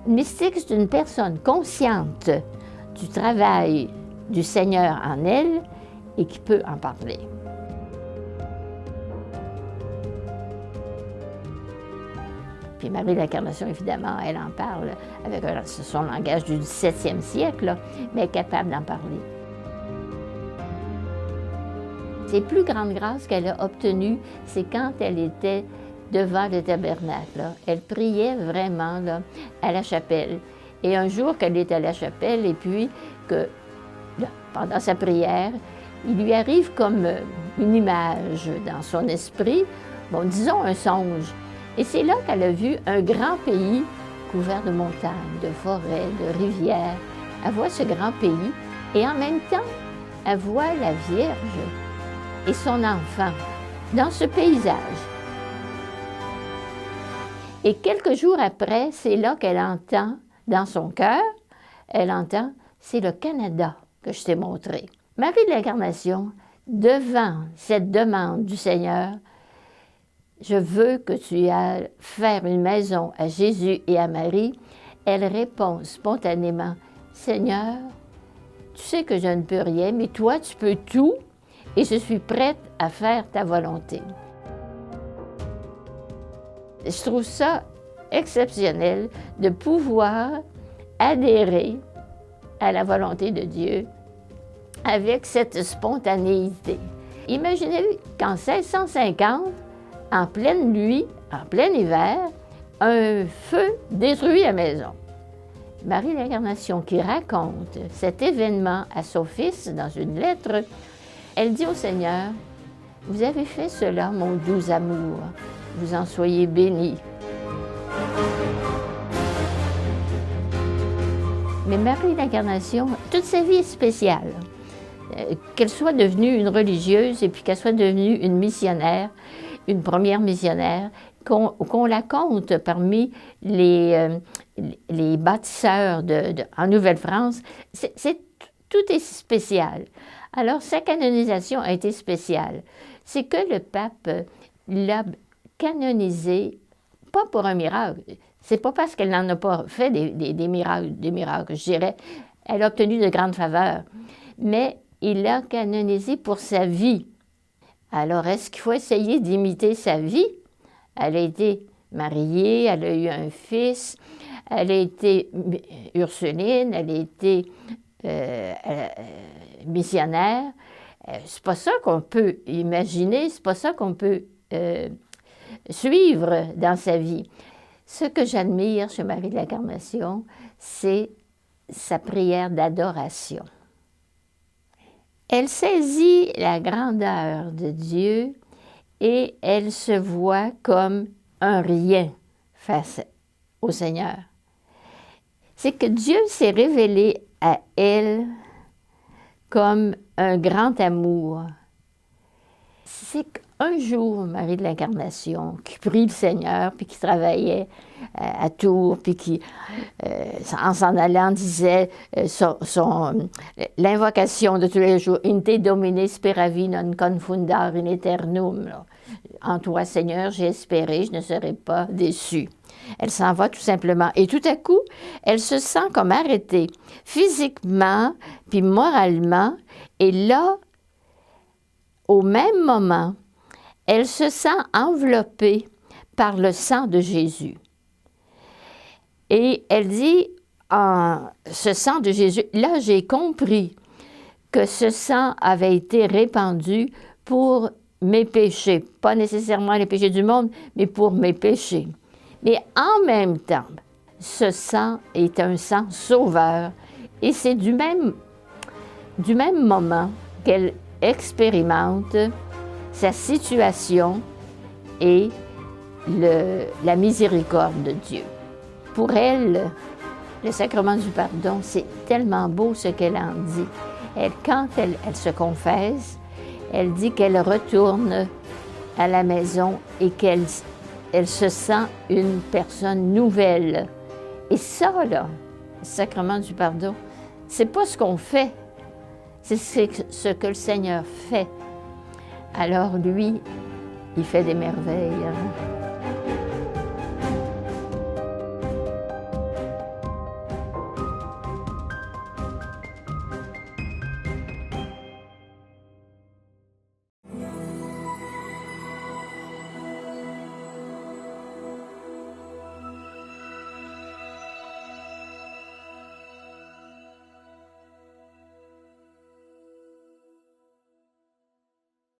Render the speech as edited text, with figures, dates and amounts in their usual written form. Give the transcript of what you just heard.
Une mystique, c'est une personne consciente du travail du Seigneur en elle et qui peut en parler. Puis Marie de l'Incarnation, évidemment, elle en parle avec son langage du 17e siècle, là, mais elle est capable d'en parler. Les plus grandes grâces qu'elle a obtenues, c'est quand elle était devant le tabernacle. Là. Elle priait vraiment là, à la chapelle. Et un jour qu'elle est à la chapelle, et puis que là, pendant sa prière, il lui arrive comme une image dans son esprit, bon, disons un songe. Et c'est là qu'elle a vu un grand pays couvert de montagnes, de forêts, de rivières. Elle voit ce grand pays et en même temps, elle voit la Vierge et son enfant dans ce paysage. Et quelques jours après, c'est là qu'elle entend, dans son cœur, elle entend, c'est le Canada que je t'ai montré. Marie de l'Incarnation, devant cette demande du Seigneur, je veux que tu ailles faire une maison à Jésus et à Marie, elle répond spontanément, Seigneur, tu sais que je ne peux rien, mais toi, tu peux tout, et je suis prête à faire ta volonté. Je trouve ça exceptionnel de pouvoir adhérer à la volonté de Dieu avec cette spontanéité. Imaginez qu'en 1650, en pleine nuit, en plein hiver, un feu détruit la maison. Marie de l'Incarnation qui raconte cet événement à son fils dans une lettre, elle dit au Seigneur, « Vous avez fait cela, mon doux amour, vous en soyez béni. » Mais Marie de l'Incarnation, toute sa vie est spéciale. Qu'elle soit devenue une religieuse et puis qu'elle soit devenue une missionnaire, une première missionnaire, qu'on la compte parmi les bâtisseurs en Nouvelle-France, tout est spécial. Alors, sa canonisation a été spéciale. C'est que le pape l'a canonisée, pas pour un miracle. C'est pas parce qu'elle n'en a pas fait des miracles, je dirais. Elle a obtenu de grandes faveurs. Mais il l'a canonisée pour sa vie. Alors, est-ce qu'il faut essayer d'imiter sa vie? Elle a été mariée, elle a eu un fils, elle a été Ursuline, elle a été missionnaire. C'est pas ça qu'on peut imaginer, c'est pas ça qu'on peut suivre dans sa vie. Ce que j'admire chez Marie de l'Incarnation, c'est sa prière d'adoration. Elle saisit la grandeur de Dieu et elle se voit comme un rien face au Seigneur. C'est que Dieu s'est révélé à elle comme un grand amour. C'est qu'un jour, Marie de l'Incarnation, qui prie le Seigneur, puis qui travaillait à Tours, puis qui, en s'en allant, disait l'invocation de tous les jours, « In te domine speravi non confundar in aeternum ». En toi, Seigneur, j'ai espéré, je ne serai pas déçue. Elle s'en va tout simplement. Et tout à coup, elle se sent comme arrêtée, physiquement, puis moralement. Et là, au même moment, elle se sent enveloppée par le sang de Jésus. Et elle dit, en ce sang de Jésus, là j'ai compris que ce sang avait été répandu pour mes péchés, pas nécessairement les péchés du monde, mais pour mes péchés. Mais en même temps, ce sang est un sang sauveur et c'est du même moment qu'elle expérimente sa situation et la miséricorde de Dieu. Pour elle, le sacrement du pardon, c'est tellement beau ce qu'elle en dit. Quand elle se confesse, elle dit qu'elle retourne à la maison et qu'elle se sent une personne nouvelle. Et ça, là, le sacrement du pardon, c'est pas ce qu'on fait, c'est ce que le Seigneur fait. Alors lui, il fait des merveilles.